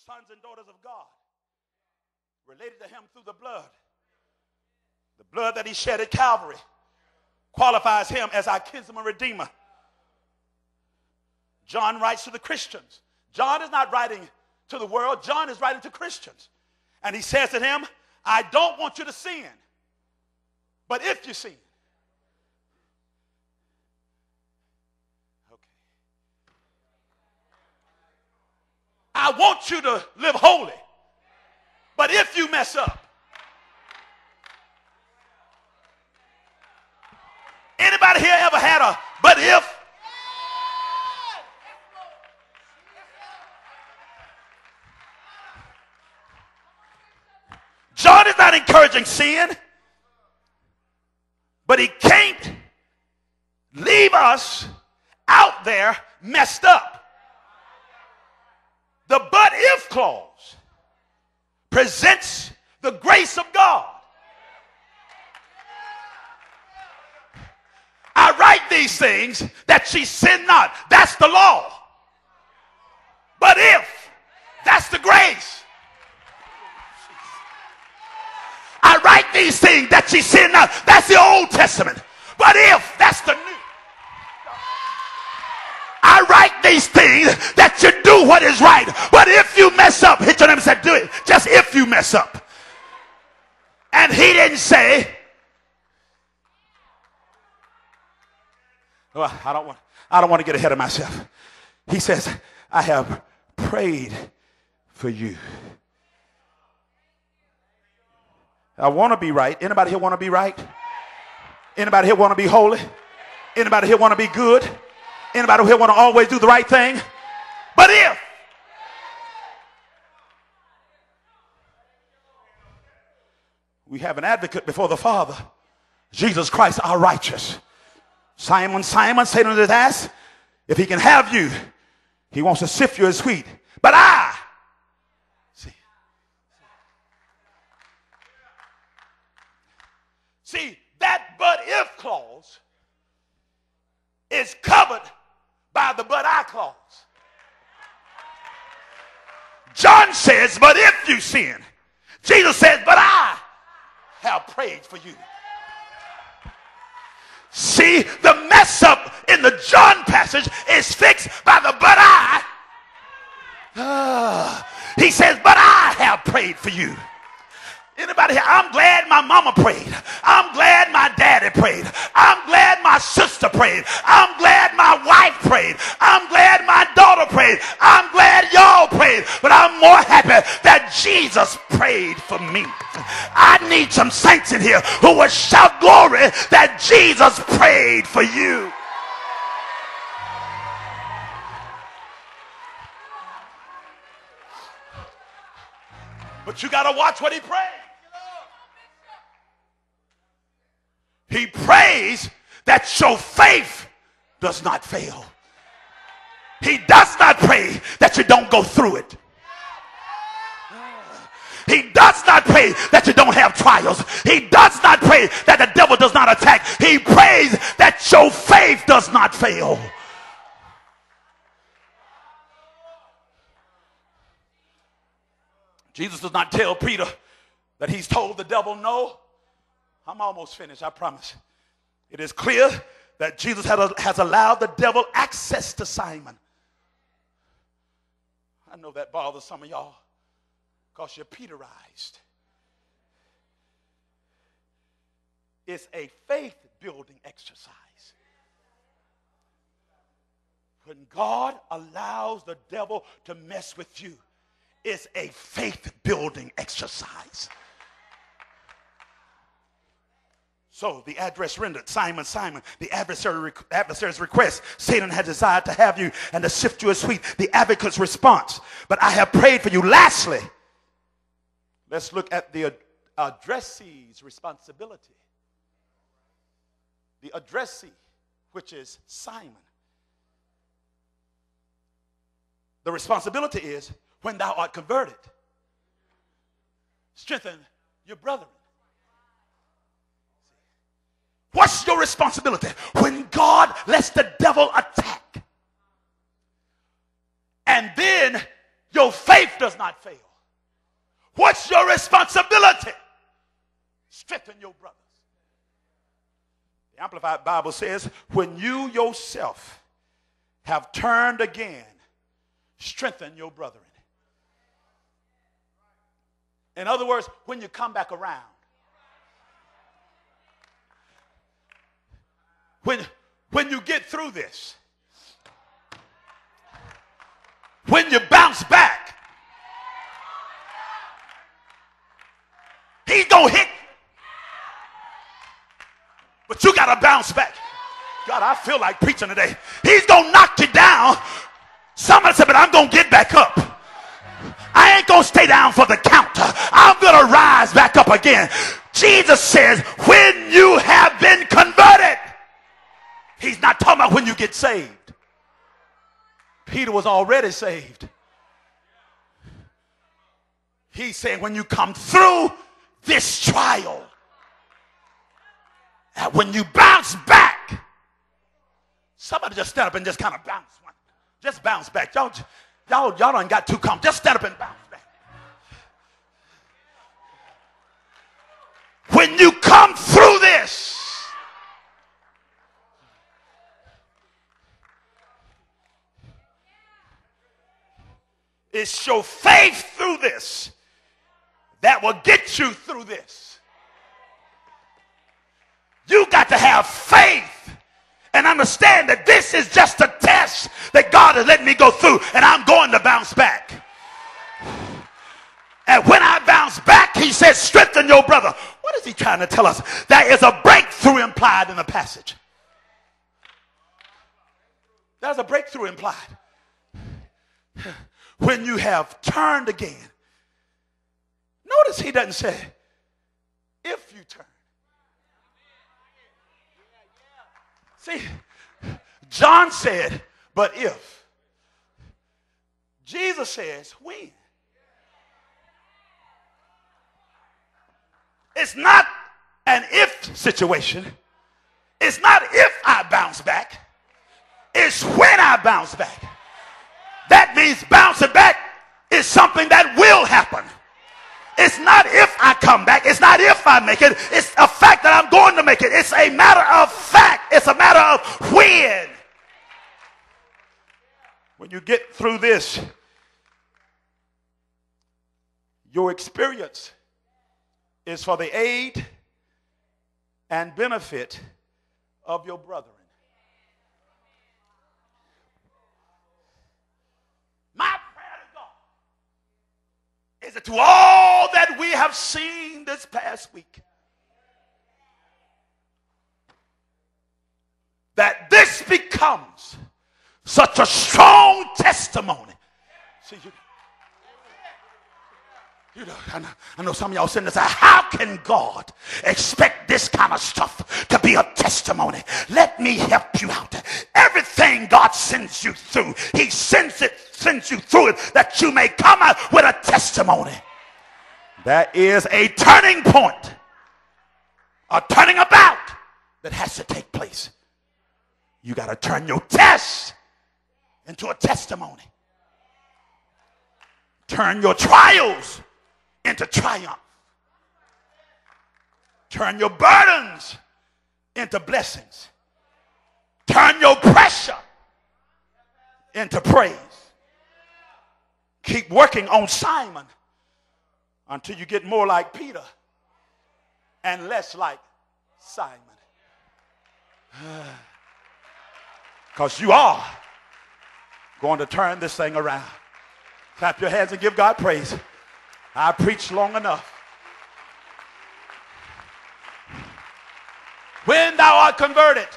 sons and daughters of God, related to him through the blood. The blood that he shed at Calvary qualifies him as our kinsman redeemer. John writes to the Christians. John is not writing to the world. John is writing to Christians. And he says to them, I don't want you to sin. But if you sin, okay, I want you to live holy. But if you mess up, anybody here ever had a but if? John is not encouraging sin, but he can't leave us out there messed up. The but if clause presents the grace of God. I write these things that she sin not. That's the law. But if, that's the grace. I write these things that she sin not. That's the Old Testament. But if, that's the New. I write these things that you do what is right. But if you mess up, hit your name and say, do it. Just if you mess up. And he didn't say, well, I don't want to get ahead of myself. He says, I have prayed for you. I want to be right. Anybody here want to be right? Anybody here want to be holy? Anybody here want to be good? Anybody here want to always do the right thing? But if we have an advocate before the Father, Jesus Christ, our righteous. Simon, Simon, Satan has asked, if he can have you, he wants to sift you as wheat. But I, see, that but if clause is covered by the but I clause. John says, but if you sin. Jesus says, but I have prayed for you. See, the mess up in the John passage is fixed by the but I. He says, but I have prayed for you. Anybody here? I'm glad my mama prayed. I'm glad my daddy prayed. I'm glad my sister prayed. I'm glad my wife prayed. I'm glad my daughter prayed. I'm glad y'all prayed. But I'm more happy that Jesus prayed for me. I need some saints in here who will shout glory that Jesus prayed for you. But you got to watch what he prayed. He prays that your faith does not fail. He does not pray that you don't go through it. He does not pray that you don't have trials. He does not pray that the devil does not attack. He prays that your faith does not fail. Jesus does not tell Peter that he's told the devil no. I'm almost finished, I promise. It is clear that Jesus has allowed the devil access to Simon. I know that bothers some of y'all because you're Peterized. It's a faith-building exercise. When God allows the devil to mess with you, it's a faith-building exercise. So the address rendered, Simon, Simon, the adversary's request. Satan had desired to have you and to sift you as wheat. The advocate's response. But I have prayed for you. Lastly, let's look at the addressee's responsibility. The addressee, which is Simon. The responsibility is, when thou art converted, strengthen your brethren. What's your responsibility? When God lets the devil attack, and then your faith does not fail. What's your responsibility? Strengthen your brothers. The Amplified Bible says, when you yourself have turned again, strengthen your brethren. In other words, when you come back around, when you get through this, when you bounce back, he's going to hit you. But you got to bounce back. God, I feel like preaching today. He's going to knock you down. Somebody said, but I'm going to get back up. I ain't going to stay down for the count. I'm going to rise back up again. Jesus says, when you have been converted. He's not talking about when you get saved. Peter was already saved. He's saying when you come through this trial, and when you bounce back, somebody just stand up and just kind of bounce one. Just bounce back. Y'all done got too calm. Just stand up and bounce back. When you come through this, it's your faith through this that will get you through this. You got to have faith and understand that this is just a test that God has let me go through, and I'm going to bounce back. And when I bounce back, he says, strengthen your brother. What is he trying to tell us? There is a breakthrough implied in the passage. There's a breakthrough implied. When you have turned again. Notice he doesn't say, if you turn. See, John said, but if. Jesus says, when. It's not an if situation. It's not if I bounce back. It's when I bounce back. That means bouncing back is something that will happen. It's not if I come back. It's not if I make it. It's a fact that I'm going to make it. It's a matter of fact. It's a matter of when. When you get through this, your experience is for the aid and benefit of your brethren. My prayer to God is that to all that we have seen this past week, that this becomes such a strong testimony. See, I know some of y'all sitting there saying, how can God expect this kind of stuff to be a testimony? Let me help you out. Everything God sends you through, he sends you through it that you may come out with a testimony. There is a turning point, a turning about that has to take place. You got to turn your test into a testimony. Turn your trials into triumph. Turn your burdens into blessings. Turn your pressure into praise. Keep working on Simon until you get more like Peter and less like Simon. Because you are going to turn this thing around. Clap your hands and give God praise. I preached long enough. When thou art converted,